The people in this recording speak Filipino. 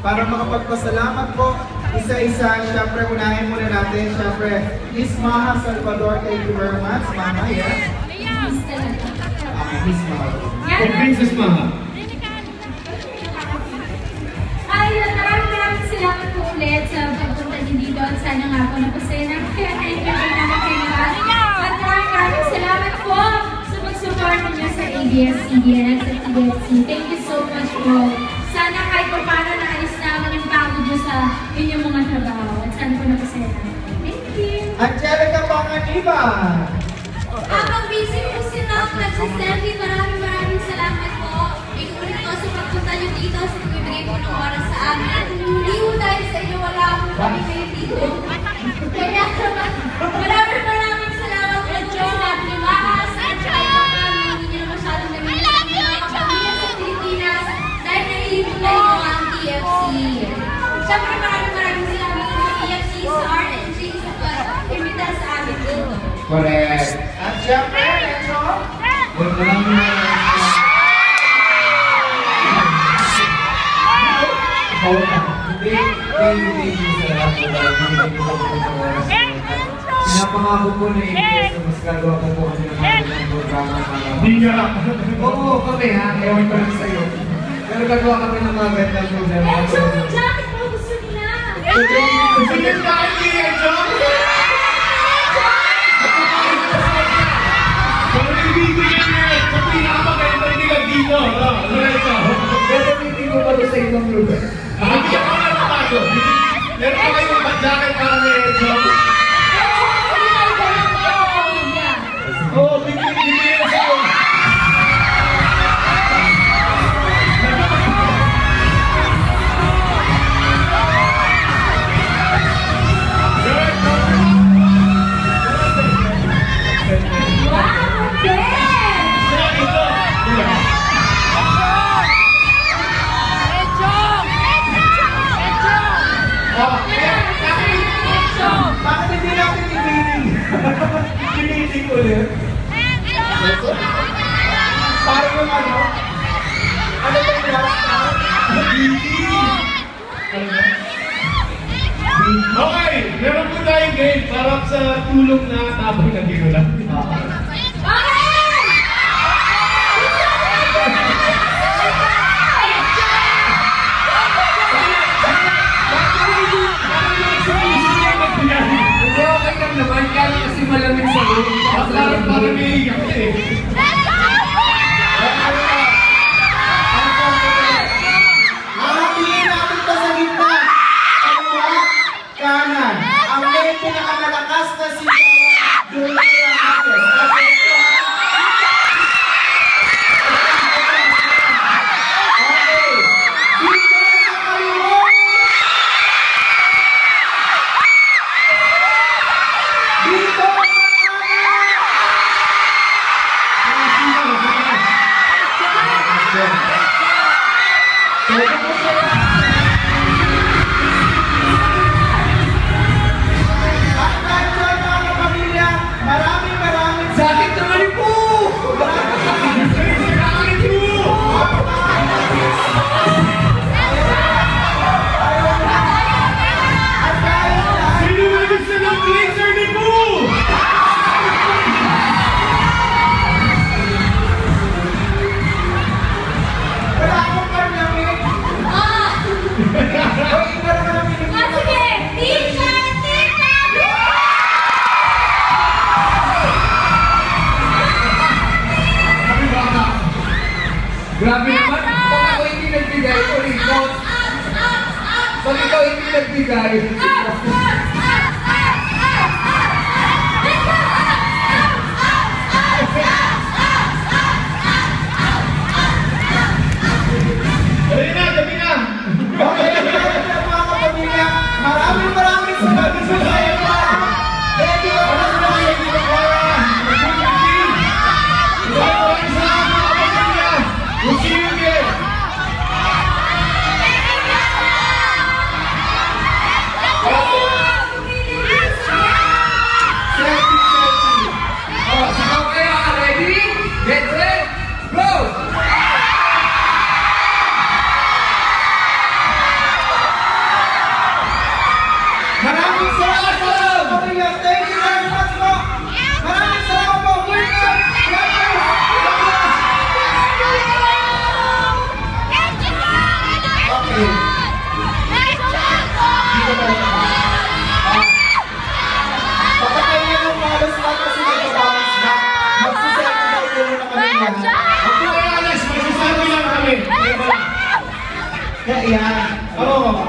Para makapagpasalamat po isa-isa, syempre unahin muna natin, syempre Miss Maha Salvador, thank you very much. Maha, yes? Miss Maha. Princess Maha. Ay, maraming salamat po ulit sa pagpunta niyo dito at sana nga po napasaya na kaya naman kayo lahat. At maraming salamat po sa pag-support niyo sa ABS-CBN at TDFC. Thank you so much po. Sana kahit pa paano naalis naman yung pagod niyo sa inyong mga trabaho. At sana po napasaya na. Thank you! Angelica Panganiba! Habang busy po si Noc, nagsiselfie, maraming salamat po. Ikulit po sa pagpunta niyo dito sa pagbibigay po ng oras sa amin. At hindi po dahil sa inyo, wala po kami kayo dito. Kaya maraming salamat po sa sinabi ni Mahas. At kahit pa paano, hindi niyo na masyadong namilang mga kapamilya sa Pilipinas dahil nahihintay niyo ang TFC. Siyempre maraming salamat po sa TFC, sa RNG, sa pag-imita sa amin dito. Correct. At syempre, Enzo? Pinapangako po na i-invest na mas gagawa po po kami ng mga programa para... Hindi ka! Oo, kami ha, ewan ko lang sa'yo. Pero gagawa kami ng mga gandang programa. Enzo, yung jacket mo gusto nila! Gusto niya sa akin ni Enzo! Kung nagbibigyan niya, sa pinakamaganda rin nila dito. Pero hindi ko pa sa ibang lugar. Hindi ako na nabago. Meron pa kayong jacket para ni Enzo. Oo, bigyan niya sa'yo. Bakit hindi natin i-meeting? I-meeting ulit? Parang yung ano? Ano ba yung last time? Okay, meron po tayong game para sa tulong na tabang na ginulang. Okay lang naman, kaya kasi malamig sa room. Parang may iyak eh. Nakapili natin ito sa gitna. Kaliwa, kanan. Ang may pinakamalakas na sigawan, dulo ng atin. Grabe naman, pag ako hindi nagbigay, pag ikaw hindi nagbigay, Dali na, gabi na! okay, mga kapamilya, maraming salamat sa kayo. Thank you. We'll see you again! Thank you! yan. Ako kaya alas, magsasabi lang kami. Kaya yan. Oo.